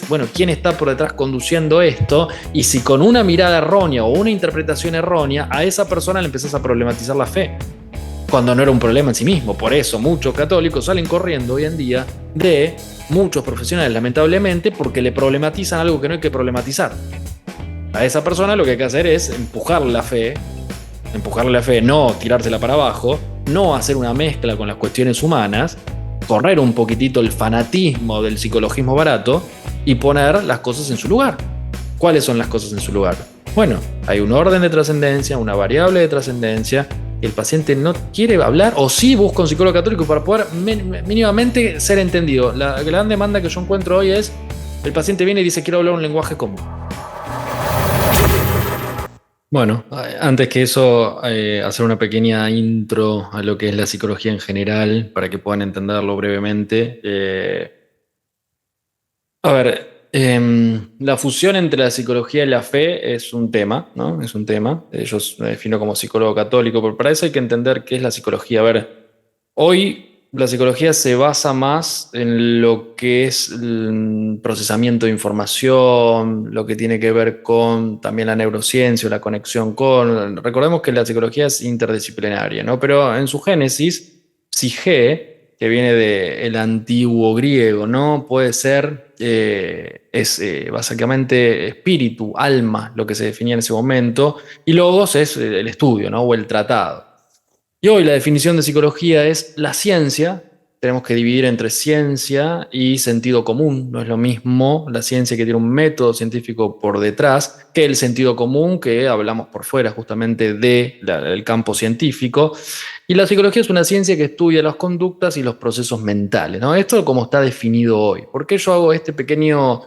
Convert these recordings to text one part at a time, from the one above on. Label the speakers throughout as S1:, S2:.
S1: bueno, quién está por detrás conduciendo esto, y si con una mirada errónea o una interpretación errónea, a esa persona le empezás a problematizar la fe, cuando no era un problema en sí mismo. Por eso muchos católicos salen corriendo hoy en día de muchos profesionales, lamentablemente, porque le problematizan algo que no hay que problematizar. A esa persona lo que hay que hacer es empujarle la fe, no tirársela para abajo, no hacer una mezcla con las cuestiones humanas, correr un poquitito el fanatismo del psicologismo barato y poner las cosas en su lugar. ¿Cuáles son las cosas en su lugar? Bueno, hay un orden de trascendencia, una variable de trascendencia. El paciente no quiere hablar, o sí busca un psicólogo católico para poder mínimamente ser entendido. La gran demanda que yo encuentro hoy es: el paciente viene y dice, quiero hablar un lenguaje común. Bueno, antes que eso, hacer una pequeña intro a lo que es la psicología en general, para que puedan entenderlo brevemente. A ver, la fusión entre la psicología y la fe es un tema, ¿no? Es un tema. Yo me defino como psicólogo católico, pero para eso hay que entender qué es la psicología. A ver, hoy la psicología se basa más en lo que es el procesamiento de información, lo que tiene que ver con también la neurociencia, la conexión con. Recordemos que la psicología es interdisciplinaria, ¿no? Pero en su génesis, psique, que viene del antiguo griego, ¿no? Puede ser, es básicamente espíritu, alma, lo que se definía en ese momento, y logos es el estudio, ¿no? O el tratado. Y hoy la definición de psicología es la ciencia. Tenemos que dividir entre ciencia y sentido común. No es lo mismo la ciencia, que tiene un método científico por detrás, que el sentido común, que hablamos por fuera justamente del campo científico. Y la psicología es una ciencia que estudia las conductas y los procesos mentales, ¿no? Esto es como está definido hoy. ¿Por qué yo hago este pequeño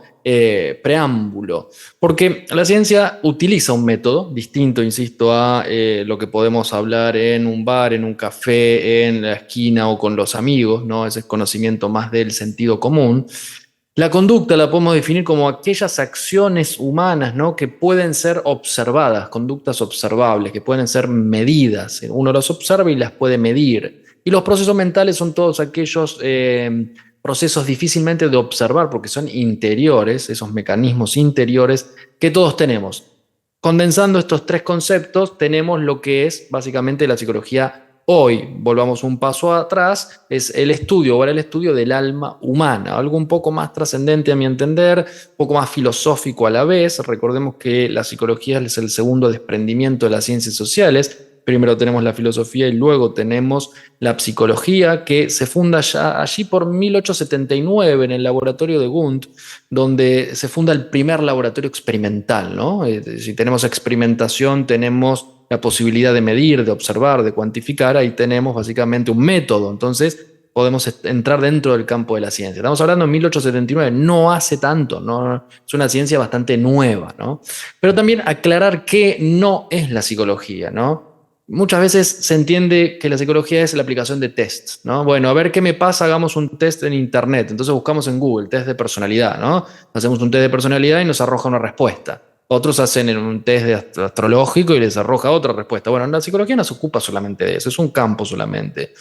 S1: preámbulo? Porque la ciencia utiliza un método distinto, insisto, a lo que podemos hablar en un bar, en un café, en la esquina o con los amigos, ¿no? Ese es conocimiento más del sentido común. La conducta la podemos definir como aquellas acciones humanas, ¿no? Que pueden ser observadas, conductas observables, que pueden ser medidas. Uno las observa y las puede medir. Y los procesos mentales son todos aquellos procesos difícilmente de observar, porque son interiores, esos mecanismos interiores que todos tenemos. Condensando estos tres conceptos, tenemos lo que es básicamente la psicología hoy. Volvamos un paso atrás, es el estudio, ahora el estudio del alma humana, algo un poco más trascendente a mi entender, un poco más filosófico a la vez. Recordemos que la psicología es el segundo desprendimiento de las ciencias sociales. Primero tenemos la filosofía y luego tenemos la psicología, que se funda ya allí por 1879 en el laboratorio de Wundt, donde se funda el primer laboratorio experimental, ¿no? Si tenemos experimentación, tenemos la posibilidad de medir, de observar, de cuantificar. Ahí tenemos básicamente un método. Entonces podemos entrar dentro del campo de la ciencia. Estamos hablando de 1879, no hace tanto, ¿no? Es una ciencia bastante nueva, ¿no? Pero también aclarar qué no es la psicología, ¿no? Muchas veces se entiende que la psicología es la aplicación de tests, ¿no? Bueno, a ver qué me pasa, hagamos un test en internet. Entonces buscamos en Google, test de personalidad, ¿no? Hacemos un test de personalidad y nos arroja una respuesta. Otros hacen un test de astrológico y les arroja otra respuesta. Bueno, la psicología no se ocupa solamente de eso, es un campo solamente.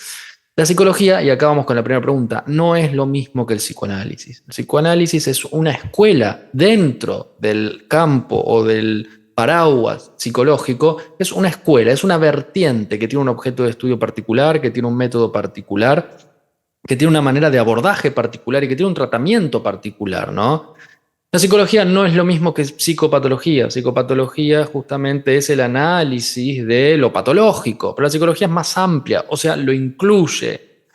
S1: La psicología, y acá vamos con la primera pregunta, no es lo mismo que el psicoanálisis. El psicoanálisis es una escuela dentro del campo o del paraguas psicológico. Es una escuela, es una vertiente que tiene un objeto de estudio particular, que tiene un método particular, que tiene una manera de abordaje particular y que tiene un tratamiento particular, ¿no? La psicología no es lo mismo que psicopatología. Psicopatología justamente es el análisis de lo patológico, pero la psicología es más amplia, o sea, lo incluye.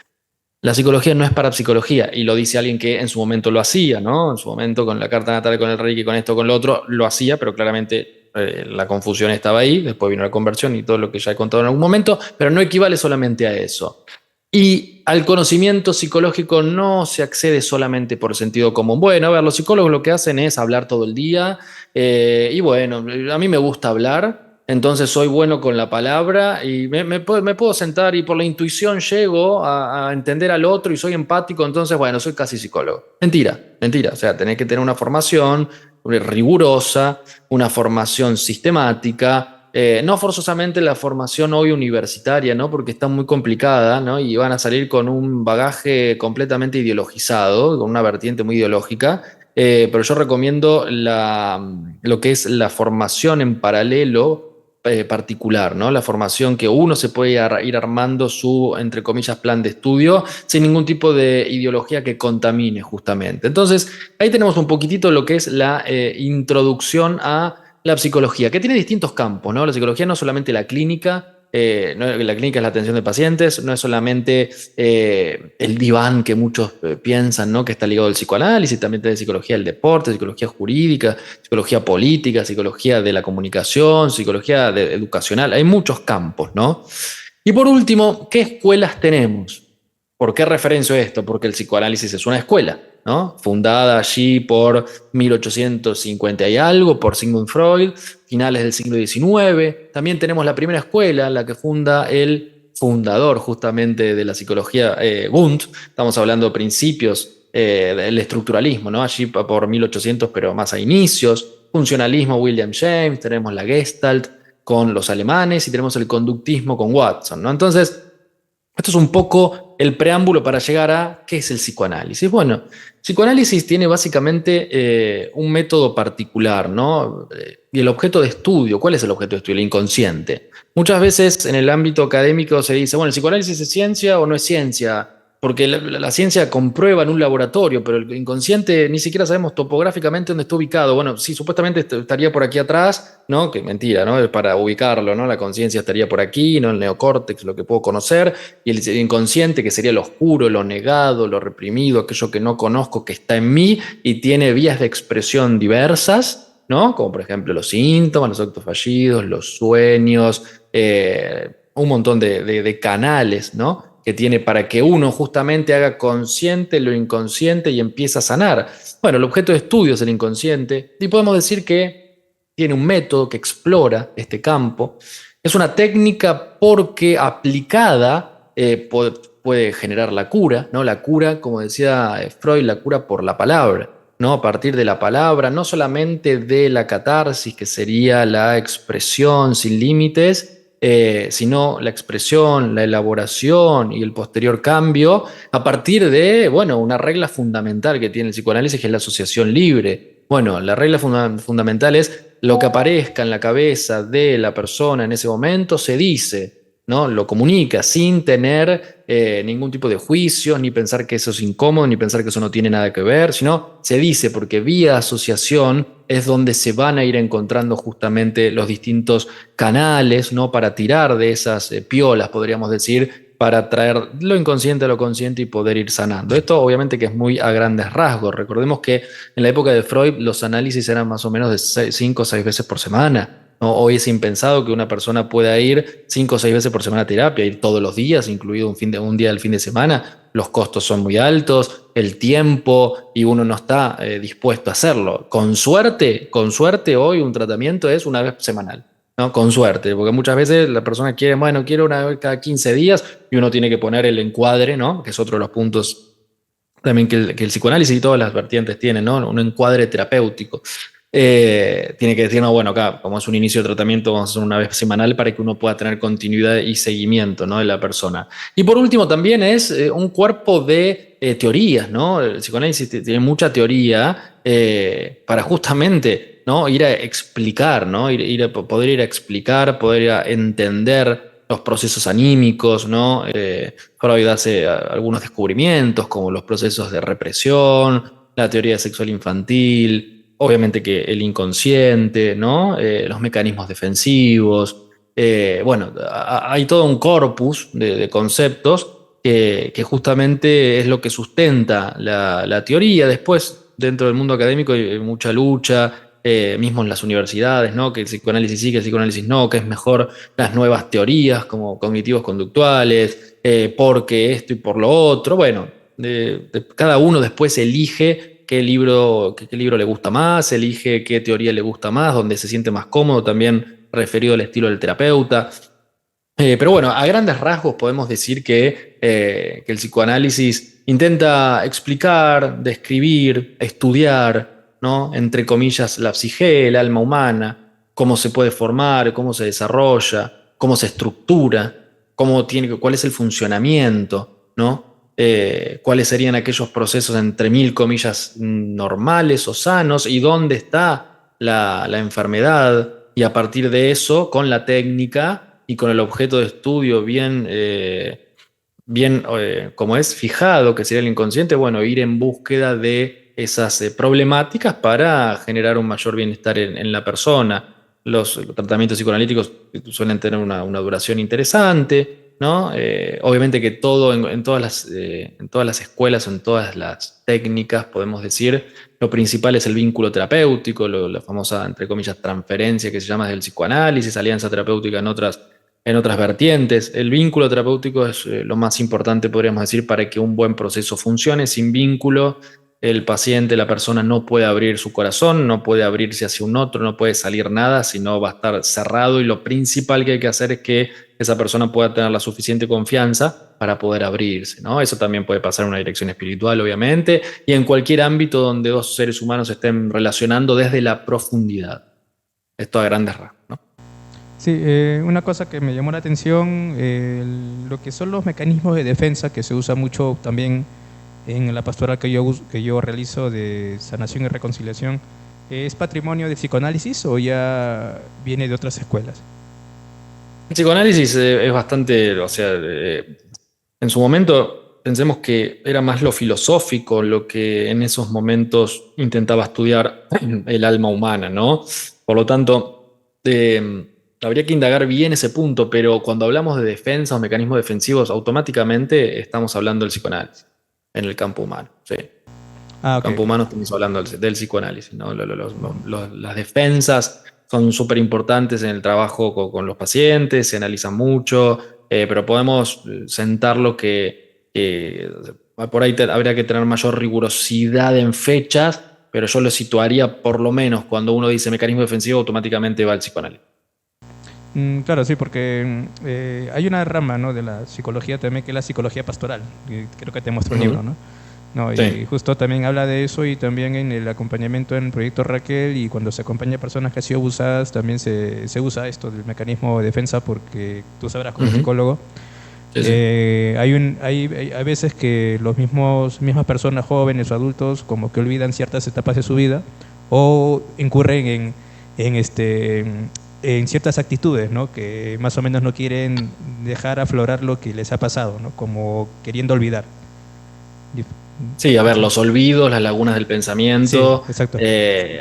S1: La psicología no es parapsicología, y lo dice alguien que en su momento lo hacía, ¿no? En su momento con la carta natal, con el Reiki, con esto, con lo otro, lo hacía, pero claramente la confusión estaba ahí. Después vino la conversión y todo lo que ya he contado en algún momento, pero no equivale solamente a eso. Y al conocimiento psicológico no se accede solamente por sentido común. Bueno, a ver, los psicólogos lo que hacen es hablar todo el día, y bueno, a mí me gusta hablar, entonces soy bueno con la palabra y me puedo sentar y por la intuición llego a entender al otro y soy empático, entonces bueno, soy casi psicólogo. Mentira, mentira. O sea, tenés que tener una formación rigurosa, una formación sistemática. No forzosamente la formación hoy universitaria, ¿no? Porque está muy complicada, ¿no? Y van a salir con un bagaje completamente ideologizado, con una vertiente muy ideológica, pero yo recomiendo lo que es la formación en paralelo particular, ¿no? La formación que uno se puede ir armando su, entre comillas, plan de estudio sin ningún tipo de ideología que contamine justamente. Entonces, ahí tenemos un poquitito lo que es la introducción a la psicología, que tiene distintos campos, ¿no? La psicología no es solamente la clínica, la clínica es la atención de pacientes, no es solamente el diván que muchos piensan, ¿no? Que está ligado al psicoanálisis, también tiene psicología del deporte, psicología jurídica, psicología política, psicología de la comunicación, psicología educacional, hay muchos campos, ¿no? Y por último, ¿qué escuelas tenemos? ¿Por qué referencio esto? Porque el psicoanálisis es una escuela, ¿no? Fundada allí por 1850 y algo, por Sigmund Freud, finales del siglo XIX. También tenemos la primera escuela, la que funda el fundador justamente de la psicología, Wundt. Estamos hablando de principios del estructuralismo, ¿no? Allí por 1800, pero más a inicios. Funcionalismo, William James, tenemos la Gestalt con los alemanes y tenemos el conductismo con Watson, ¿no? Entonces, esto es un poco el preámbulo para llegar a qué es el psicoanálisis. Bueno, psicoanálisis tiene básicamente un método particular, ¿no? Y el objeto de estudio, ¿cuál es el objeto de estudio? El inconsciente. Muchas veces en el ámbito académico se dice, bueno, ¿el psicoanálisis es ciencia o no es ciencia? Porque la ciencia comprueba en un laboratorio, pero el inconsciente ni siquiera sabemos topográficamente dónde está ubicado. Bueno, sí, supuestamente estaría por aquí atrás, ¿no? Que mentira, ¿no? Para ubicarlo, ¿no? La conciencia estaría por aquí, ¿no? El neocórtex, lo que puedo conocer, y el inconsciente, que sería lo oscuro, lo negado, lo reprimido, aquello que no conozco, que está en mí y tiene vías de expresión diversas, ¿no? Como por ejemplo los síntomas, los actos fallidos, los sueños, un montón de canales, ¿no? Que tiene para que uno justamente haga consciente lo inconsciente y empiece a sanar. Bueno, el objeto de estudio es el inconsciente y podemos decir que tiene un método que explora este campo. Es una técnica porque aplicada puede generar la cura, ¿no? La cura, como decía Freud, la cura por la palabra, ¿no? A partir de la palabra, no solamente de la catarsis, que sería la expresión sin límites, sino la expresión, la elaboración y el posterior cambio a partir de, bueno, una regla fundamental que tiene el psicoanálisis, que es la asociación libre. Bueno, la regla fundamental es lo que aparezca en la cabeza de la persona en ese momento se dice, ¿no? Lo comunica sin tener ningún tipo de juicio, ni pensar que eso es incómodo, ni pensar que eso no tiene nada que ver, sino se dice porque vía asociación es donde se van a ir encontrando justamente los distintos canales, ¿no? Para tirar de esas piolas, podríamos decir, para traer lo inconsciente a lo consciente y poder ir sanando. Esto obviamente que es muy a grandes rasgos. Recordemos que en la época de Freud los análisis eran más o menos de 5 o 6 veces por semana. ¿No? Hoy es impensado que una persona pueda ir 5 o 6 veces por semana a terapia, ir todos los días, incluido un día del fin de semana. Los costos son muy altos, el tiempo, y uno no está dispuesto a hacerlo. Con suerte hoy un tratamiento es una vez semanal. ¿No? Con suerte, porque muchas veces la persona quiere, bueno, quiero una vez cada 15 días y uno tiene que poner el encuadre, ¿no? Que es otro de los puntos también que el psicoanálisis y todas las vertientes tienen, ¿no? Un encuadre terapéutico. Tiene que decir, no, bueno, acá, como es un inicio de tratamiento, vamos a hacer una vez semanal para que uno pueda tener continuidad y seguimiento, ¿no? De la persona. Y por último, también es un cuerpo de teorías, ¿no? El psicoanálisis tiene mucha teoría para justamente, ¿no? Ir a explicar, ¿no? Poder ir a explicar, poder ir a entender los procesos anímicos, ¿no? Freud hace algunos descubrimientos como los procesos de represión, la teoría sexual infantil, obviamente que el inconsciente, ¿no? Los mecanismos defensivos. Bueno, hay todo un corpus de conceptos que justamente es lo que sustenta la teoría. Después, dentro del mundo académico hay mucha lucha, mismo en las universidades, ¿no? Que el psicoanálisis sí, que el psicoanálisis no, que es mejor las nuevas teorías como cognitivos conductuales, porque esto y por lo otro. Bueno, cada uno después elige qué libro le gusta más, elige qué teoría le gusta más, donde se siente más cómodo, también referido al estilo del terapeuta. Pero bueno, a grandes rasgos podemos decir que el psicoanálisis intenta explicar, describir, estudiar, ¿no? Entre comillas, la psique, el alma humana, cómo se puede formar, cómo se desarrolla, cómo se estructura, cuál es el funcionamiento, ¿no? ¿Cuáles serían aquellos procesos entre mil comillas normales o sanos y dónde está la enfermedad? Y a partir de eso, con la técnica y con el objeto de estudio bien como es fijado, que sería el inconsciente, bueno, ir en búsqueda de esas problemáticas para generar un mayor bienestar en la persona. Los tratamientos psicoanalíticos suelen tener una duración interesante, ¿no? Obviamente que todo en todas las escuelas o en todas las técnicas, podemos decir, lo principal es el vínculo terapéutico, la famosa, entre comillas, transferencia que se llama del psicoanálisis, alianza terapéutica en otras vertientes. El vínculo terapéutico es lo más importante, podríamos decir, para que un buen proceso funcione. Sin vínculo, el paciente, la persona no puede abrir su corazón, no puede abrirse hacia un otro, no puede salir nada, sino va a estar cerrado y lo principal que hay que hacer es que esa persona pueda tener la suficiente confianza para poder abrirse, ¿no? Eso también puede pasar en una dirección espiritual, obviamente, y en cualquier ámbito donde dos seres humanos se estén relacionando desde la profundidad. Esto a grandes rasgos, ¿no?
S2: Sí, una cosa que me llamó la atención, lo que son los mecanismos de defensa que se usa mucho también en la pastoral que yo realizo de sanación y reconciliación, ¿es patrimonio de psicoanálisis o ya viene de otras escuelas?
S1: El psicoanálisis es bastante, o sea, en su momento pensemos que era más lo filosófico lo que en esos momentos intentaba estudiar el alma humana, ¿no? Por lo tanto, habría que indagar bien ese punto, pero cuando hablamos de defensa o mecanismos defensivos, automáticamente estamos hablando del psicoanálisis en el campo humano, sí.
S2: Ah, ok,
S1: Campo
S2: ok.
S1: humano estamos hablando del psicoanálisis, ¿no? Las defensas son súper importantes en el trabajo con los pacientes, se analizan mucho, pero podemos sentarlo que por ahí habría que tener mayor rigurosidad en fechas, pero yo lo situaría por lo menos cuando uno dice mecanismo defensivo, automáticamente va al psicoanálisis.
S2: Claro, sí, porque hay una rama, ¿no?, de la psicología también, que es la psicología pastoral, que creo que te muestro un libro,
S1: Ujú.
S2: ¿no? No,
S1: Sí.
S2: y justo también habla de eso, y también en el acompañamiento en el proyecto Raquel, y cuando se acompaña a personas que han sido abusadas, también se usa esto del mecanismo de defensa, porque tú sabrás como
S1: Ujú.
S2: psicólogo,
S1: Sí, sí.
S2: hay veces que mismas personas jóvenes o adultos como que olvidan ciertas etapas de su vida o incurren en, este, en ciertas actitudes, ¿no?, que más o menos no quieren dejar aflorar lo que les ha pasado, ¿no?, como queriendo olvidar.
S1: Sí, a ver,
S2: Sí,
S1: los olvidos, las lagunas del
S2: sí,
S1: pensamiento,
S2: exacto.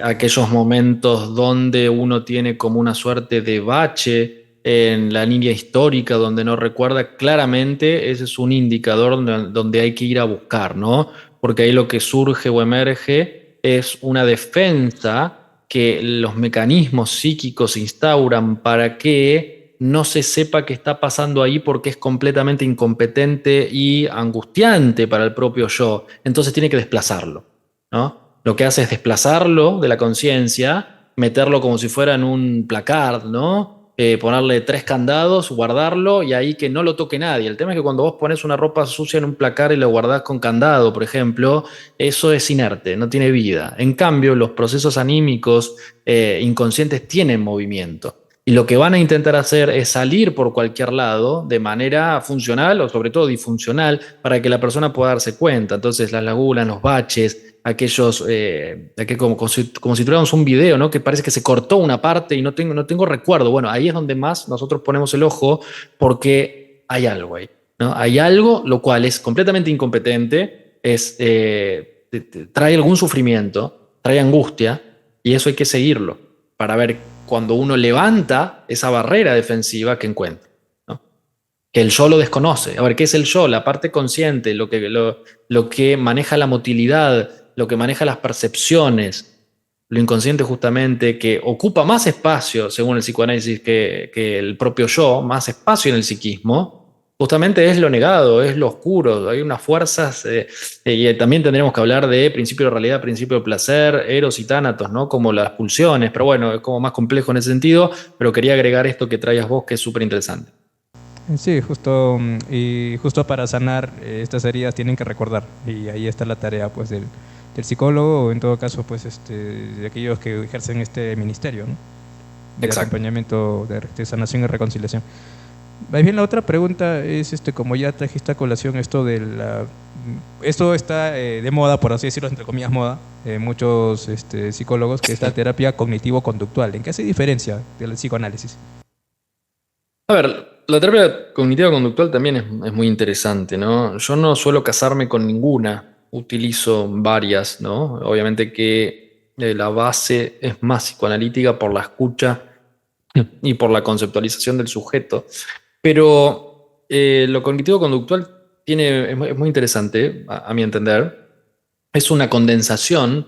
S1: aquellos momentos donde uno tiene como una suerte de bache en la línea histórica donde no recuerda claramente, ese es un indicador donde hay que ir a buscar, ¿no? Porque ahí lo que surge o emerge es una defensa que los mecanismos psíquicos instauran para que no se sepa qué está pasando ahí porque es completamente incompetente y angustiante para el propio yo. Entonces tiene que desplazarlo, ¿no? Lo que hace es desplazarlo de la conciencia, meterlo como si fuera en un placard, ¿no? Ponerle 3 candados, guardarlo y ahí que no lo toque nadie. El tema es que cuando vos pones una ropa sucia en un placard y lo guardás con candado, por ejemplo, eso es inerte, no tiene vida. En cambio, los procesos anímicos inconscientes tienen movimiento. Y lo que van a intentar hacer es salir por cualquier lado de manera funcional o sobre todo disfuncional para que la persona pueda darse cuenta. Entonces las lagunas, los baches, como si tuviéramos un video, ¿no? Que parece que se cortó una parte y no tengo recuerdo. Bueno, ahí es donde más nosotros ponemos el ojo porque hay algo ahí, ¿no? Hay algo lo cual es completamente incompetente, trae algún sufrimiento, trae angustia y eso hay que seguirlo para ver cuando uno levanta esa barrera defensiva que encuentra, ¿no? Que el yo lo desconoce. A ver, ¿qué es el yo? La parte consciente, lo que maneja la motilidad, lo que maneja las percepciones, lo inconsciente justamente, que ocupa más espacio, según el psicoanálisis, que el propio yo, más espacio en el psiquismo, justamente es lo negado, es lo oscuro. Hay unas fuerzas, y también tendremos que hablar de principio de realidad, principio de placer, eros y tánatos, ¿no? Como las pulsiones, pero bueno, es como más complejo en ese sentido, pero quería agregar esto que traías vos, que es súper interesante.
S2: Sí, justo, y justo para sanar estas heridas tienen que recordar, y ahí está la tarea, pues, del psicólogo, o en todo caso, pues, de aquellos que ejercen este ministerio, ¿no?, de
S1: Exacto.
S2: acompañamiento de sanación y reconciliación. Más bien, la otra pregunta es, como ya trajiste a colación esto esto está de moda, por así decirlo, entre comillas moda, muchos psicólogos, que es la terapia cognitivo-conductual. ¿En qué se diferencia del psicoanálisis?
S1: A ver, la terapia cognitiva conductual también es muy interesante, ¿no? Yo no suelo casarme con ninguna, utilizo varias, ¿no? Obviamente que la base es más psicoanalítica por la escucha y por la conceptualización del sujeto, pero lo cognitivo-conductual es muy interesante, a mi entender. Es una condensación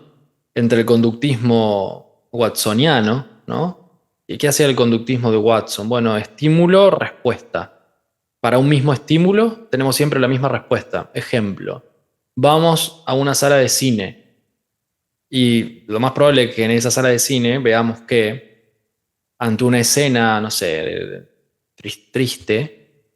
S1: entre el conductismo watsoniano, ¿no? ¿Y qué hacía el conductismo de Watson? Bueno, estímulo, respuesta. Para un mismo estímulo tenemos siempre la misma respuesta. Ejemplo, vamos a una sala de cine y lo más probable es que en esa sala de cine veamos que ante una escena, no sé, triste,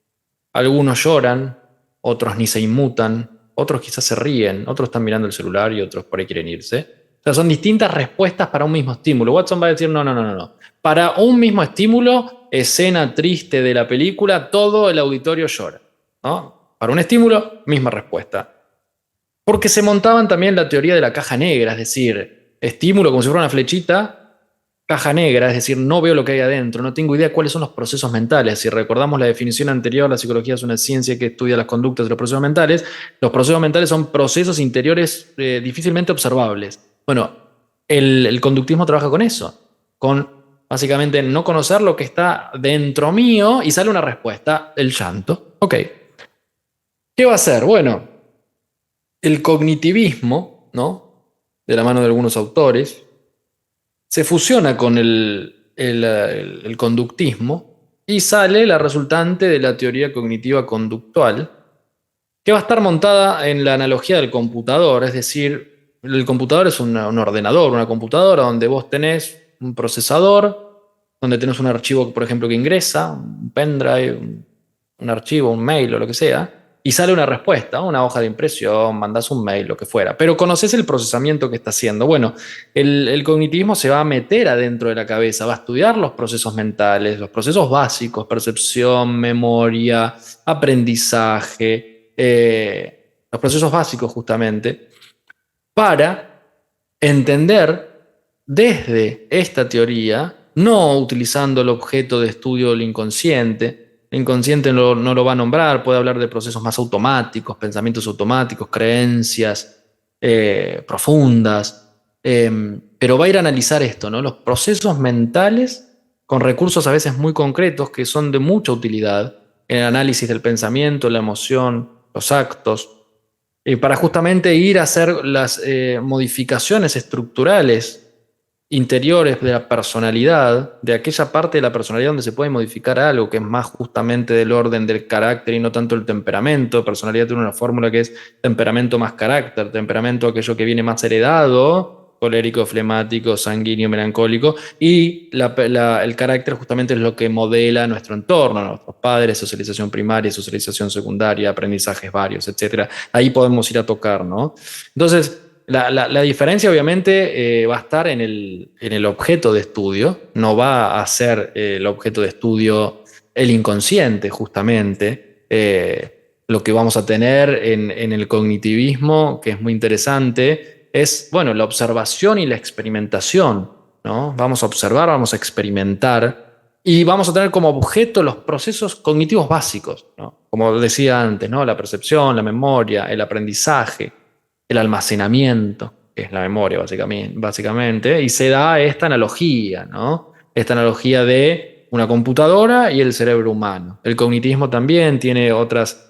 S1: algunos lloran, otros ni se inmutan, otros quizás se ríen, otros están mirando el celular y otros por ahí quieren irse. O sea, son distintas respuestas para un mismo estímulo. Watson va a decir, no, no, no, no, no. Para un mismo estímulo, escena triste de la película, todo el auditorio llora, ¿no? Para un estímulo, misma respuesta. Porque se montaban también la teoría de la caja negra, es decir, estímulo como si fuera una flechita, caja negra, es decir, no veo lo que hay adentro, no tengo idea cuáles son los procesos mentales. Si recordamos la definición anterior, la psicología es una ciencia que estudia las conductas de los procesos mentales. Los procesos mentales son procesos interiores difícilmente observables. Bueno, el conductismo trabaja con eso, con básicamente no conocer lo que está dentro mío y sale una respuesta, el llanto. Ok, ¿qué va a hacer? Bueno, el cognitivismo, ¿no? De la mano de algunos autores, se fusiona con el conductismo y sale la resultante de la teoría cognitiva conductual, que va a estar montada en la analogía del computador, es decir, el computador es un ordenador, una computadora donde vos tenés un procesador, donde tenés un archivo, por ejemplo, que ingresa, un pendrive, un archivo, un mail o lo que sea, y sale una respuesta, una hoja de impresión, mandás un mail, lo que fuera. Pero conoces el procesamiento que está haciendo. Bueno, el cognitivismo se va a meter adentro de la cabeza, va a estudiar los procesos mentales, los procesos básicos, percepción, memoria, aprendizaje, los procesos básicos justamente, para entender desde esta teoría, no utilizando el objeto de estudio del inconsciente. El inconsciente no lo va a nombrar, puede hablar de procesos más automáticos, pensamientos automáticos, creencias profundas, pero va a ir a analizar esto, ¿no? Los procesos mentales con recursos a veces muy concretos que son de mucha utilidad en el análisis del pensamiento, la emoción, los actos, para justamente ir a hacer las modificaciones estructurales interiores de la personalidad, de aquella parte de la personalidad donde se puede modificar algo, que es más justamente del orden del carácter y no tanto el temperamento. Personalidad tiene una fórmula que es temperamento más carácter, temperamento aquello que viene más heredado, colérico, flemático, sanguíneo, melancólico, y el carácter justamente es lo que modela nuestro entorno, nuestros padres, socialización primaria, socialización secundaria, aprendizajes varios, etcétera. Ahí podemos ir a tocar, ¿no? Entonces, la diferencia obviamente va a estar en el objeto de estudio, no va a ser el objeto de estudio el inconsciente justamente. Lo que vamos a tener en el cognitivismo, que es muy interesante, es, bueno, la observación y la experimentación, ¿no? Vamos a observar, vamos a experimentar y vamos a tener como objeto los procesos cognitivos básicos, ¿no? Como decía antes, ¿no? La percepción, la memoria, el aprendizaje, el almacenamiento, que es la memoria básicamente, y se da esta analogía, ¿no? Esta analogía de una computadora y el cerebro humano. El cognitivismo también tiene otras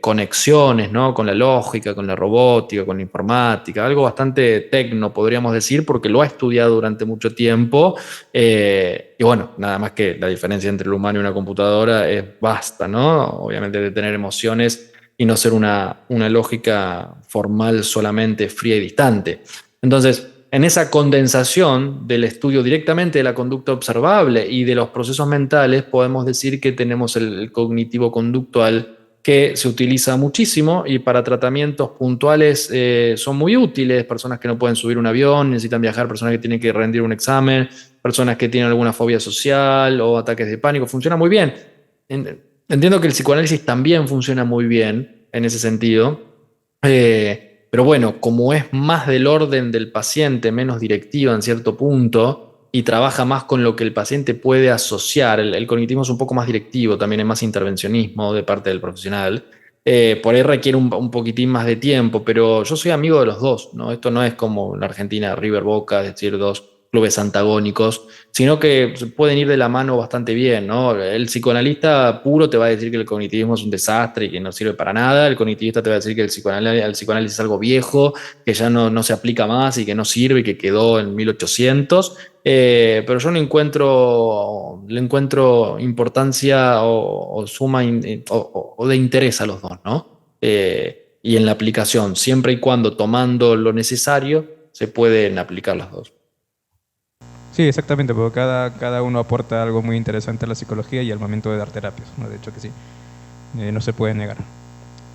S1: conexiones, ¿no? Con la lógica, con la robótica, con la informática, algo bastante tecno, podríamos decir, porque lo ha estudiado durante mucho tiempo. Y bueno, nada más que la diferencia entre el humano y una computadora es vasta, ¿no? Obviamente de tener emociones y no ser una lógica formal solamente fría y distante. Entonces, en esa condensación del estudio directamente de la conducta observable y de los procesos mentales, podemos decir que tenemos el cognitivo conductual que se utiliza muchísimo y para tratamientos puntuales son muy útiles. Personas que no pueden subir un avión, necesitan viajar, personas que tienen que rendir un examen, personas que tienen alguna fobia social o ataques de pánico, funciona muy bien. Entiendo que el psicoanálisis también funciona muy bien en ese sentido, Pero bueno, como es más del orden del paciente, menos directiva en cierto punto, y trabaja más con lo que el paciente puede asociar, el cognitivismo es un poco más directivo, también es más intervencionismo de parte del profesional. Por ahí requiere un poquitín más de tiempo, pero yo soy amigo de los dos, ¿no? Esto no es como en la Argentina, River Boca, es decir, dos clubes antagónicos, sino que pueden ir de la mano bastante bien, ¿no? El psicoanalista puro te va a decir que el cognitivismo es un desastre y que no sirve para nada, el cognitivista te va a decir que el psicoanálisis es algo viejo, que ya no se aplica más y que no sirve y que quedó en 1800. Pero yo no encuentro, le encuentro importancia o suma o de interés a los dos, ¿no? Y en la aplicación, siempre y cuando tomando lo necesario, se pueden aplicar los dos.
S2: Sí, exactamente, porque cada uno aporta algo muy interesante a la psicología y al momento de dar terapias, ¿no? De hecho que sí, no se puede negar.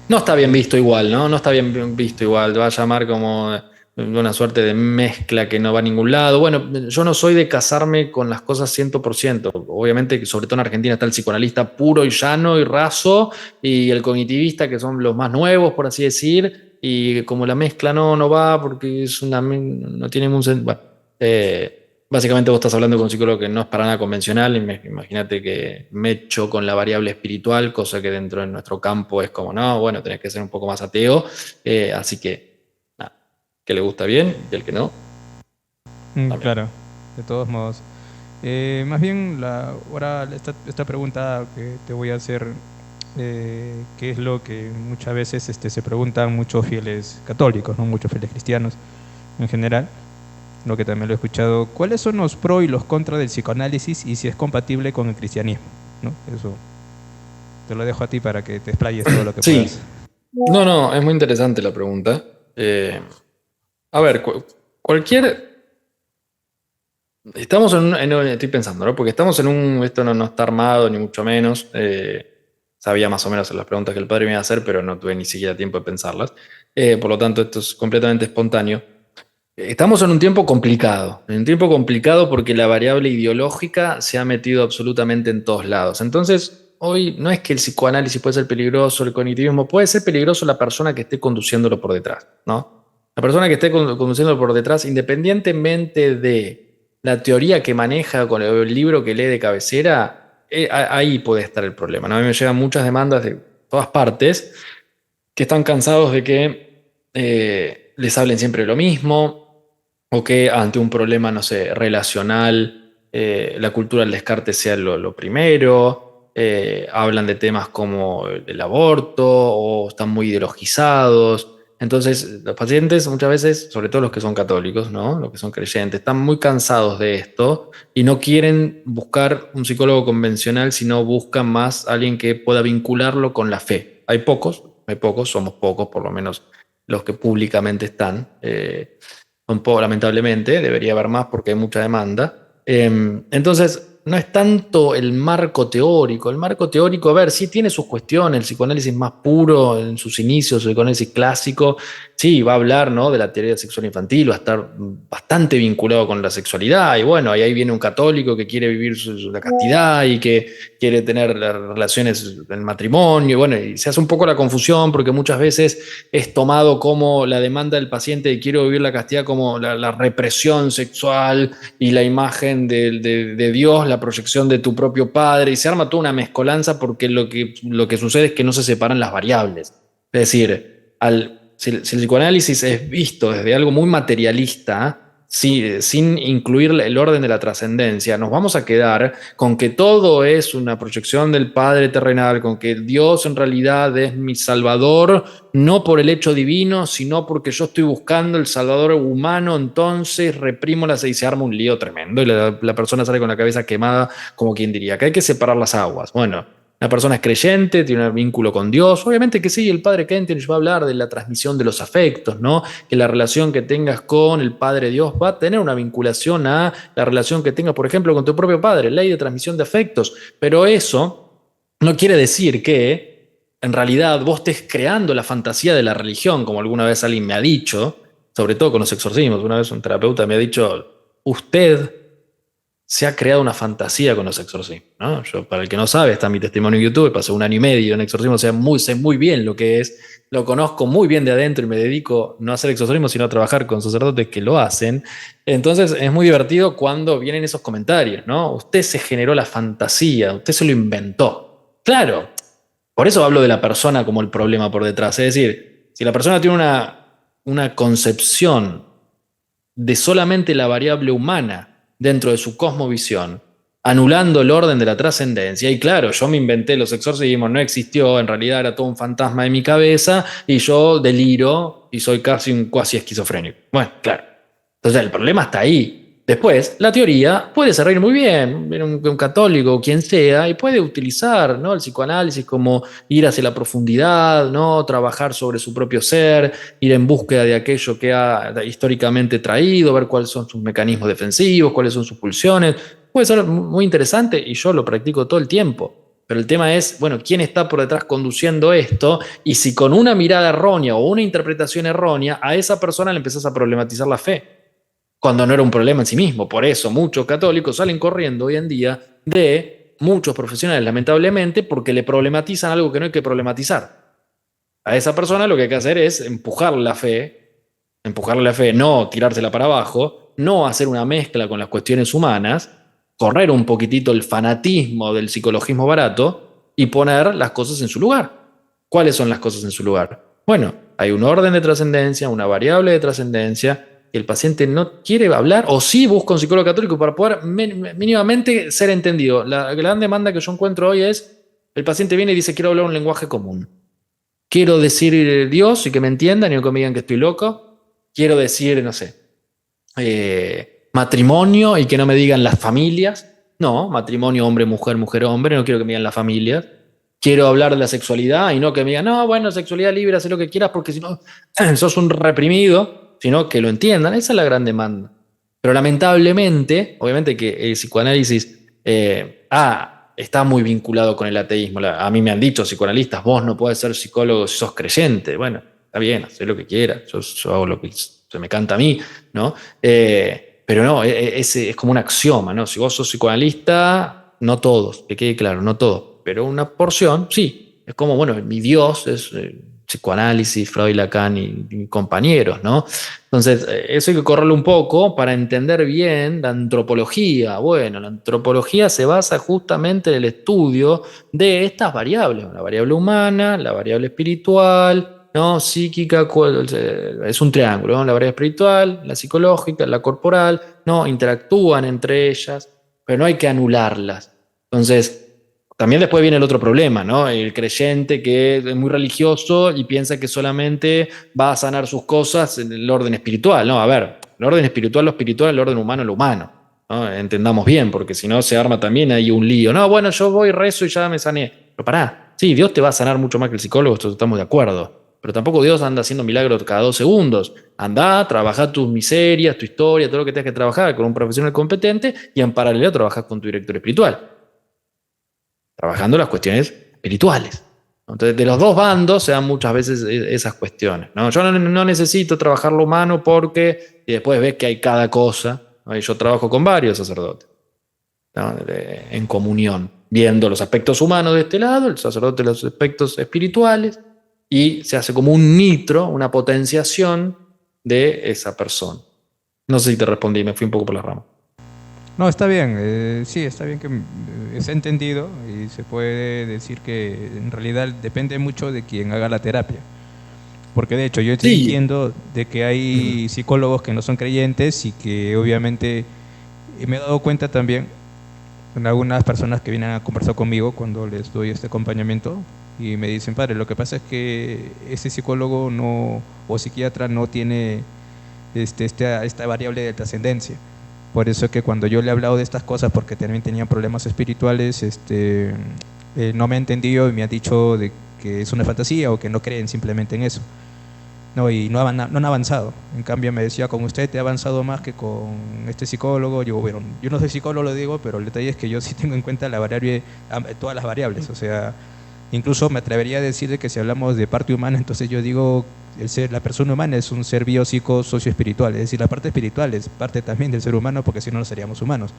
S1: No está bien visto igual, ¿no? No está bien visto igual. Te va a llamar como una suerte de mezcla que no va a ningún lado. Bueno, yo no soy de casarme con las cosas 100%. Obviamente que sobre todo en Argentina está el psicoanalista puro y llano y raso y el cognitivista, que son los más nuevos, por así decir. Y como la mezcla no va porque no tiene ningún sentido. Bueno, básicamente vos estás hablando con un psicólogo que no es para nada convencional. Imagínate que me echo con la variable espiritual, cosa que dentro de nuestro campo es como, no, bueno, tenés que ser un poco más ateo. Así que, nada, que le gusta bien y el que no, también.
S2: Claro, de todos modos. Más bien, ahora esta pregunta que te voy a hacer, que es lo que muchas veces se preguntan muchos fieles católicos, ¿no? Muchos fieles cristianos en general, lo que también lo he escuchado. ¿Cuáles son los pros y los contras del psicoanálisis y si es compatible con el cristianismo? ¿No? Eso te lo dejo a ti para que te explayes todo lo que
S1: Sí,
S2: puedas.
S1: no, es muy interesante la pregunta. A ver, cualquier. Estamos estoy pensando, ¿no? Porque estamos esto no está armado, ni mucho menos. Sabía más o menos las preguntas que el padre me iba a hacer, pero no tuve ni siquiera tiempo de pensarlas. Por lo tanto, esto es completamente espontáneo. Estamos en un tiempo complicado porque la variable ideológica se ha metido absolutamente en todos lados. Entonces, hoy no es que el psicoanálisis puede ser peligroso, el cognitivismo puede ser peligroso la persona que esté conduciéndolo por detrás, ¿no? La persona que esté conduciéndolo por detrás, independientemente de la teoría que maneja con el libro que lee de cabecera, ahí puede estar el problema, ¿no? A mí me llegan muchas demandas de todas partes que están cansados de que les hablen siempre lo mismo o que ante un problema, no sé, relacional, la cultura del descarte sea lo primero. Hablan de temas como el aborto o están muy ideologizados. Entonces, los pacientes muchas veces, sobre todo los que son católicos, ¿no? Los que son creyentes, están muy cansados de esto y no quieren buscar un psicólogo convencional, sino buscan más alguien que pueda vincularlo con la fe. Hay pocos, somos pocos, por lo menos los que públicamente están. Un poco, lamentablemente, debería haber más porque hay mucha demanda. Entonces, no es tanto el marco teórico, a ver, sí tiene sus cuestiones, el psicoanálisis más puro en sus inicios, el psicoanálisis clásico, sí, va a hablar, ¿no? De la teoría sexual infantil, va a estar bastante vinculado con la sexualidad, y bueno, ahí viene un católico que quiere vivir la castidad y que quiere tener las relaciones en matrimonio, y bueno, y se hace un poco la confusión porque muchas veces es tomado como la demanda del paciente de quiero vivir la castidad como la represión sexual y la imagen de Dios, la proyección de tu propio padre, y se arma toda una mezcolanza porque lo que sucede es que no se separan las variables. Es decir, si el psicoanálisis es visto desde algo muy materialista, sin incluir el orden de la trascendencia, nos vamos a quedar con que todo es una proyección del Padre terrenal, con que Dios en realidad es mi Salvador, no por el hecho divino, sino porque yo estoy buscando el Salvador humano, entonces reprimo y se arma un lío tremendo y la persona sale con la cabeza quemada, como quien diría, que hay que separar las aguas. Bueno, la persona es creyente, tiene un vínculo con Dios. Obviamente que sí, el padre Kentenich va a hablar de la transmisión de los afectos, ¿no? Que la relación que tengas con el Padre Dios va a tener una vinculación a la relación que tengas, por ejemplo, con tu propio padre, ley de transmisión de afectos. Pero eso no quiere decir que en realidad vos estés creando la fantasía de la religión, como alguna vez alguien me ha dicho, sobre todo con los exorcismos. Una vez un terapeuta me ha dicho, usted se ha creado una fantasía con los exorcismos, ¿no? Yo, para el que no sabe, está mi testimonio en YouTube, pasé 1 año y medio en exorcismo, o sea, sé muy bien lo que es, lo conozco muy bien de adentro y me dedico no a hacer exorcismo, sino a trabajar con sacerdotes que lo hacen. Entonces es muy divertido cuando vienen esos comentarios, ¿no? Usted se generó la fantasía, usted se lo inventó. Claro, por eso hablo de la persona como el problema por detrás. Es decir, si la persona tiene una concepción de solamente la variable humana dentro de su cosmovisión, anulando el orden de la trascendencia. Y claro, yo me inventé los exorcismos, no existió, en realidad era todo un fantasma de mi cabeza y yo deliro y soy casi un cuasi esquizofrénico. Bueno, claro. Entonces el problema está ahí. Después, la teoría puede servir muy bien, viene un católico o quien sea, y puede utilizar, ¿no?, el psicoanálisis como ir hacia la profundidad, ¿no?, trabajar sobre su propio ser, ir en búsqueda de aquello que ha históricamente traído, ver cuáles son sus mecanismos defensivos, cuáles son sus pulsiones. Puede ser muy interesante y yo lo practico todo el tiempo. Pero el tema es, bueno, ¿quién está por detrás conduciendo esto? Y si con una mirada errónea o una interpretación errónea, a esa persona le empezás a problematizar la fe, cuando no era un problema en sí mismo. Por eso muchos católicos salen corriendo hoy en día de muchos profesionales, lamentablemente, porque le problematizan algo que no hay que problematizar. A esa persona lo que hay que hacer es empujarle la fe, no tirársela para abajo, no hacer una mezcla con las cuestiones humanas, correr un poquitito el fanatismo del psicologismo barato y poner las cosas en su lugar. ¿Cuáles son las cosas en su lugar? Bueno, hay un orden de trascendencia, una variable de trascendencia, que el paciente no quiere hablar, o sí busca un psicólogo católico para poder mínimamente ser entendido. La gran demanda que yo encuentro hoy es, el paciente viene y dice, quiero hablar un lenguaje común. Quiero decir Dios y que me entiendan y no que me digan que estoy loco. Quiero decir, no sé, matrimonio y que no me digan las familias. No, matrimonio hombre, mujer, mujer, hombre, no quiero que me digan las familias. Quiero hablar de la sexualidad y no que me digan, no, bueno, sexualidad libre, haz lo que quieras porque si no, sos un reprimido, sino que lo entiendan. Esa es la gran demanda. Pero lamentablemente, obviamente que el psicoanálisis está muy vinculado con el ateísmo. A mí me han dicho psicoanalistas, vos no podés ser psicólogo si sos creyente. Bueno, está bien, hacé lo que quieras, yo hago lo que se me canta a mí, ¿no? Pero no, es como un axioma, ¿no? Si vos sos psicoanalista, no todos, que quede claro, no todos, pero una porción, sí. Es como, bueno, mi Dios es psicoanálisis, Freud, Lacan y compañeros, ¿no? Entonces, eso hay que correrlo un poco para entender bien la antropología. Bueno, la antropología se basa justamente en el estudio de estas variables, la variable humana, la variable espiritual, ¿no?, psíquica, es un triángulo, ¿no? La variable espiritual, la psicológica, la corporal, ¿no?, interactúan entre ellas, pero no hay que anularlas. Entonces, también después viene el otro problema, ¿no? El creyente que es muy religioso y piensa que solamente va a sanar sus cosas en el orden espiritual, ¿no? A ver, el orden espiritual, lo espiritual, el orden humano, lo humano, ¿no? Entendamos bien, porque si no se arma también ahí un lío. No, bueno, yo voy, rezo y ya me sané. Pero pará, sí, Dios te va a sanar mucho más que el psicólogo, esto estamos de acuerdo. Pero tampoco Dios anda haciendo milagros cada 2 segundos. Andá, trabajá tus miserias, tu historia, todo lo que tengas que trabajar con un profesional competente y en paralelo trabajás con tu director espiritual, trabajando las cuestiones espirituales. Entonces, de los dos bandos se dan muchas veces esas cuestiones, ¿no? Yo no necesito trabajar lo humano porque, y después ves que hay cada cosa, ¿no? Y yo trabajo con varios sacerdotes, ¿no?, en comunión, viendo los aspectos humanos de este lado, el sacerdote los aspectos espirituales, y se hace como un nitro, una potenciación de esa persona. No sé si te respondí, me fui un poco por la rama.
S2: No, está bien, sí, está bien que es entendido y se puede decir que en realidad depende mucho de quien haga la terapia. Porque de hecho yo
S1: Sí.
S2: entiendo de que hay psicólogos que no son creyentes y que obviamente me he dado cuenta también en algunas personas que vienen a conversar conmigo cuando les doy este acompañamiento y me dicen, padre, lo que pasa es que ese psicólogo no, o psiquiatra no tiene esta variable de trascendencia. Por eso es que cuando yo le he hablado de estas cosas, porque también tenían problemas espirituales, no me ha entendido y me ha dicho de que es una fantasía o que no creen simplemente en eso. No, y no han avanzado. En cambio me decía, con usted te ha avanzado más que con este psicólogo. Yo, bueno, yo no soy psicólogo, lo digo, pero el detalle es que yo sí tengo en cuenta la variable, todas las variables. O sea, incluso me atrevería a decir de que si hablamos de parte humana, entonces yo digo, la persona humana es un ser biopsico socioespiritual, es decir, la parte espiritual es parte también del ser humano, porque si no, no seríamos humanos.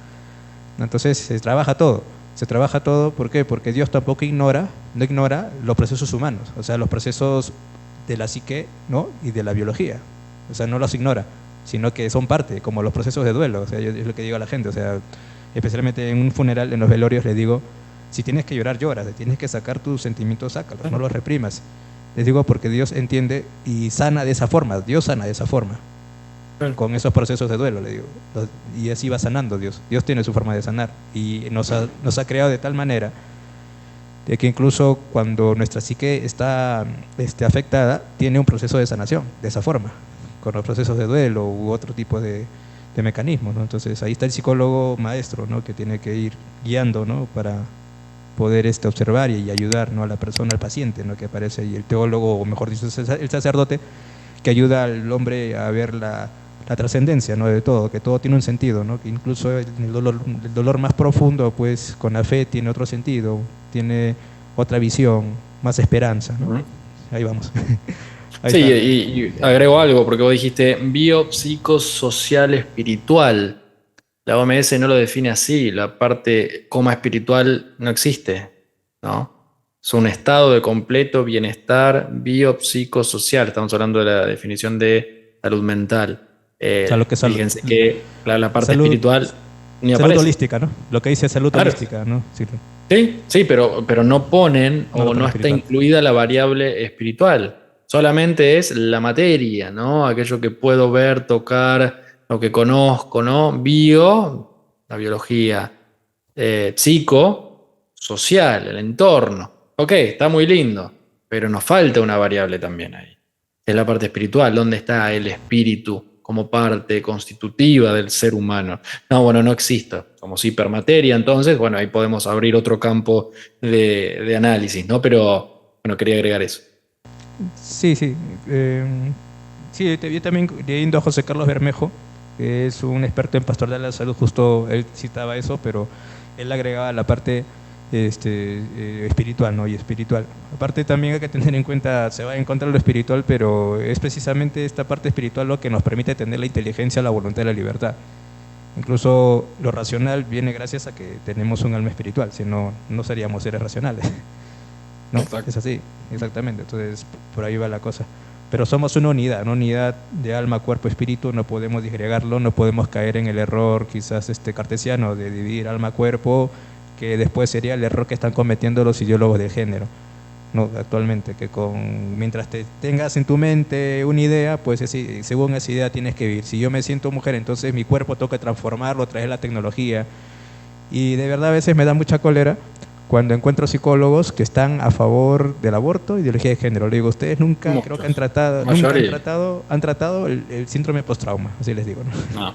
S2: Entonces se trabaja todo. Se trabaja todo, ¿por qué? Porque Dios tampoco no ignora los procesos humanos, o sea, los procesos de la psique, ¿no? Y de la biología. O sea, no los ignora, sino que son parte, como los procesos de duelo. O sea, yo es lo que digo a la gente, o sea, especialmente en un funeral, en los velorios, les digo, si tienes que llorar, lloras, si tienes que sacar tus sentimientos, sácalos, no los reprimas. Les digo porque Dios entiende y sana de esa forma, Dios sana de esa forma, con esos procesos de duelo, le digo. Y así va sanando Dios. Dios tiene su forma de sanar y nos ha creado de tal manera de que incluso cuando nuestra psique está afectada, tiene un proceso de sanación, de esa forma, con los procesos de duelo u otro tipo de mecanismos, ¿no? Entonces ahí está el psicólogo maestro, ¿no? Que tiene que ir guiando, ¿no? Para poder observar y ayudar, ¿no? A la persona, al paciente, ¿no? Que aparece, y el teólogo, o mejor dicho, el sacerdote, que ayuda al hombre a ver la trascendencia, ¿no? De todo, que todo tiene un sentido, ¿no? Que incluso el dolor más profundo, pues con la fe tiene otro sentido, tiene otra visión, más esperanza, ¿no? Ahí vamos. Ahí
S1: sí,
S2: está.
S1: y agrego algo, porque vos dijiste biopsicosocial espiritual. La OMS no lo define así, la parte coma espiritual no existe, ¿no? Es un estado de completo bienestar biopsicosocial. Estamos hablando de la definición de salud mental.
S2: O sea, lo que es
S1: Fíjense que la parte
S2: salud,
S1: espiritual ni
S2: salud
S1: aparece.
S2: holística, ¿no? Lo que dice salud
S1: Claro,
S2: holística, ¿no? Sí,
S1: sí, sí, pero no ponen
S2: no lo
S1: o
S2: pone
S1: no está
S2: espiritual.
S1: incluida la variable espiritual. Solamente es la materia, ¿no? Aquello que puedo ver, tocar, lo que conozco, ¿no? Bio, la biología, psico, social, el entorno. Ok, está muy lindo, pero nos falta una variable también ahí. Es la parte espiritual, ¿dónde está el espíritu como parte constitutiva del ser humano? No, bueno, no existe. Somos hipermateria, entonces, bueno, ahí podemos abrir otro campo de análisis, ¿no? Pero, bueno, quería agregar eso.
S2: Sí, sí. Sí, yo también leyendo a José Carlos Bermejo, que es un experto en pastoral de la salud, justo él citaba eso, pero él agregaba la parte espiritual, ¿no? Y espiritual. Aparte también hay que tener en cuenta, se va en contra de lo espiritual, pero es precisamente esta parte espiritual lo que nos permite tener la inteligencia, la voluntad y la libertad. Incluso lo racional viene gracias a que tenemos un alma espiritual, si no, no seríamos seres racionales. ¿No? Es
S1: Exacto.
S2: así, exactamente. Entonces, por ahí va la cosa. Pero somos una unidad de alma, cuerpo, espíritu, no podemos disgregarlo, no podemos caer en el error quizás cartesiano de dividir alma, cuerpo, que después sería el error que están cometiendo los ideólogos de género, ¿no? Actualmente, que mientras te tengas en tu mente una idea, pues según esa idea tienes que vivir. Si yo me siento mujer, entonces mi cuerpo toca transformarlo, traer la tecnología. Y de verdad a veces me da mucha cólera cuando encuentro psicólogos que están a favor del aborto y ideología de género. Le digo, ustedes nunca, creo que
S1: Muchos.
S2: nunca
S1: Mayoría.
S2: han tratado el síndrome postrauma, así les digo, ¿no?
S1: No.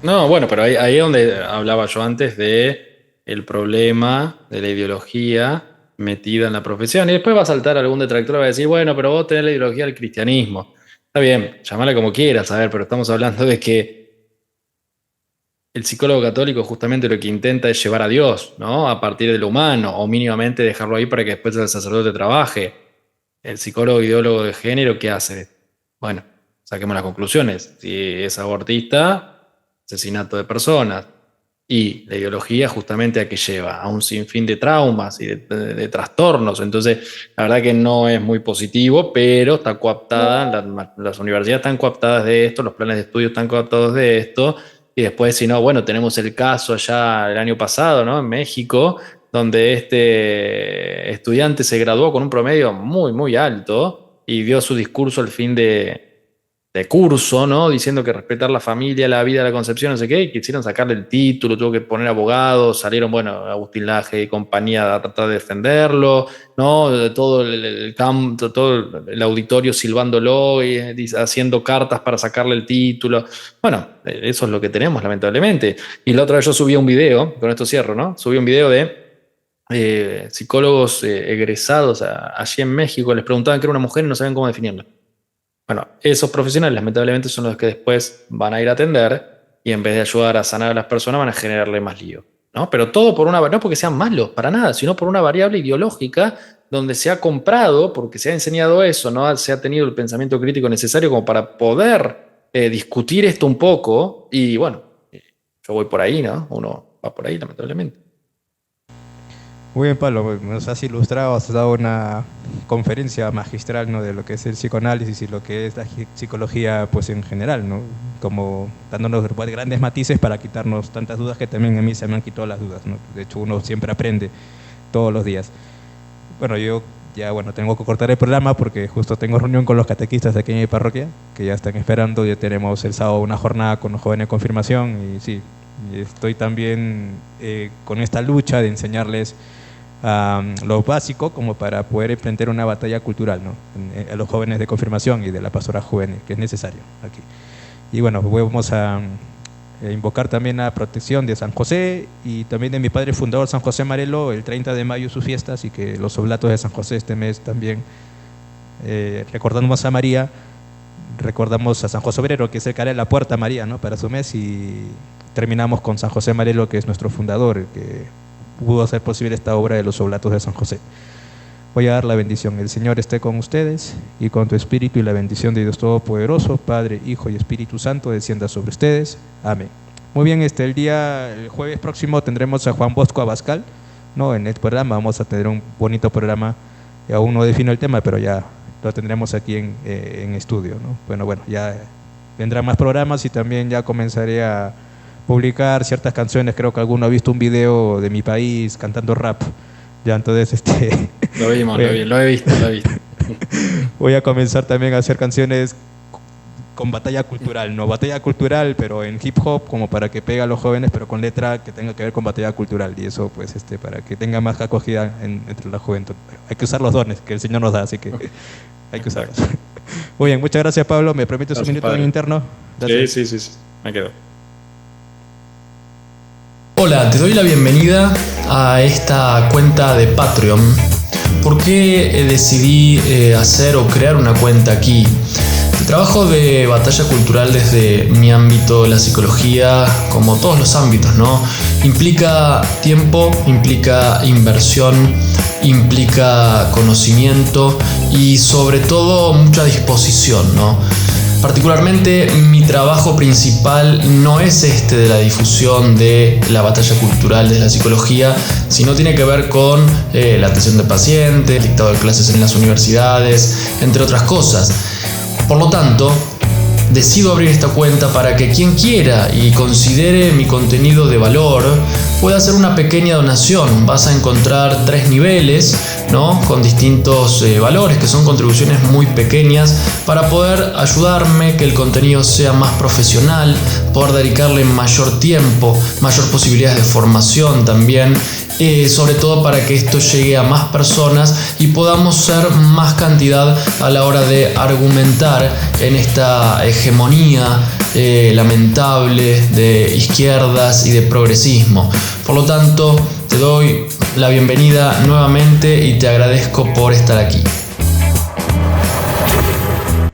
S1: No, bueno, pero ahí es donde hablaba yo antes de el problema de la ideología metida en la profesión. Y después va a saltar algún detractor y va a decir, bueno, pero vos tenés la ideología del cristianismo. Está bien, llamala como quieras, a ver, pero estamos hablando de que el psicólogo católico justamente lo que intenta es llevar a Dios, ¿no? A partir de lo humano, o mínimamente dejarlo ahí para que después el sacerdote trabaje. El psicólogo ideólogo de género, ¿qué hace? Bueno, saquemos las conclusiones. Si es abortista, asesinato de personas. Y la ideología justamente a qué lleva, a un sinfín de traumas y de trastornos. Entonces, la verdad que no es muy positivo, pero está cooptada, las universidades están cooptadas de esto, los planes de estudio están cooptados de esto. Y después, si no, bueno, tenemos el caso ya el año pasado, ¿no? En México, donde este estudiante se graduó con un promedio muy, muy alto y dio su discurso al fin de curso, ¿no? Diciendo que respetar la familia, la vida, la concepción, no sé qué, y quisieron sacarle el título, tuvo que poner abogados, salieron, bueno, Agustín Laje y compañía a tratar de defenderlo, ¿no? Todo el campo, todo el auditorio silbándolo y haciendo cartas para sacarle el título. Bueno, eso es lo que tenemos, lamentablemente. Y la otra vez yo subí un video, con esto cierro, ¿no? Subí un video de psicólogos egresados allí en México, les preguntaban qué era una mujer y no sabían cómo definirla. Bueno, esos profesionales lamentablemente son los que después van a ir a atender y en vez de ayudar a sanar a las personas van a generarle más lío, ¿no? Pero todo por no porque sean malos, para nada, sino por una variable ideológica donde se ha comprado, porque se ha enseñado eso, ¿no? Se ha tenido el pensamiento crítico necesario como para poder discutir esto un poco y bueno, yo voy por ahí, ¿no? Uno va por ahí, lamentablemente.
S2: Muy bien, Pablo, nos has ilustrado, has dado una conferencia magistral, ¿no?, de lo que es el psicoanálisis y lo que es la psicología, pues, en general, ¿no? Como dándonos grandes matices para quitarnos tantas dudas que también a mí se me han quitado las dudas, ¿no? De hecho, uno siempre aprende todos los días. Bueno, yo ya, tengo que cortar el programa porque justo tengo reunión con los catequistas de aquí en mi parroquia, que ya están esperando. Ya tenemos el sábado una jornada con los jóvenes de confirmación y sí, estoy también con esta lucha de enseñarles lo básico como para poder emprender una batalla cultural, ¿no?, a los jóvenes de confirmación y de la pastora juvenil, que es necesario aquí. Y bueno, vamos a invocar también la protección de San José y también de mi padre fundador, San José Marelo, el 30 de mayo sus fiestas, y que los oblatos de San José este mes también, recordamos a María, recordamos a San José Obrero, que es el que hará la puerta a María, ¿no?, para su mes, y terminamos con San José Marelo, que es nuestro fundador, que pudo hacer posible esta obra de los oblatos de San José. Voy a dar la bendición. El Señor esté con ustedes y con tu espíritu, y la bendición de Dios Todopoderoso, Padre, Hijo y Espíritu Santo, descienda sobre ustedes. Amén. Muy bien, el jueves próximo tendremos a Juan Bosco Abascal, ¿no?, en el programa. Vamos a tener un bonito programa. Aún no defino el tema, pero ya lo tendremos aquí en estudio, ¿no? Bueno, ya vendrán más programas y también ya comenzaré a publicar ciertas canciones. Creo que alguno ha visto un video de mi país cantando rap. Ya, entonces
S1: Lo vimos, lo he visto.
S2: Voy a comenzar también a hacer canciones con batalla cultural, no batalla cultural, pero en hip hop, como para que pegue a los jóvenes, pero con letra que tenga que ver con batalla cultural, y eso pues para que tenga más acogida entre la juventud. Hay que usar los dones que el Señor nos da, así que hay que usarlos. Muy bien, muchas gracias, Pablo. ¿Me permites un minuto en interno?
S1: Sí, me quedo.
S3: Hola, te doy la bienvenida a esta cuenta de Patreon. ¿Por qué decidí hacer o crear una cuenta aquí? El trabajo de batalla cultural desde mi ámbito, la psicología, como todos los ámbitos, ¿no?, implica tiempo, implica inversión, implica conocimiento y sobre todo mucha disposición, ¿no? Particularmente mi trabajo principal no es de la difusión de la batalla cultural de la psicología, sino tiene que ver con la atención de pacientes, el dictado de clases en las universidades, entre otras cosas. Por lo tanto, decido abrir esta cuenta para que quien quiera y considere mi contenido de valor pueda hacer una pequeña donación. Vas a encontrar 3 niveles, ¿no?, con distintos valores, que son contribuciones muy pequeñas, para poder ayudarme, que el contenido sea más profesional, poder dedicarle mayor tiempo, mayor posibilidades de formación también, sobre todo para que esto llegue a más personas y podamos ser más cantidad a la hora de argumentar en esta hegemonía lamentable de izquierdas y de progresismo. Por lo tanto, te doy la bienvenida nuevamente y te agradezco por estar aquí.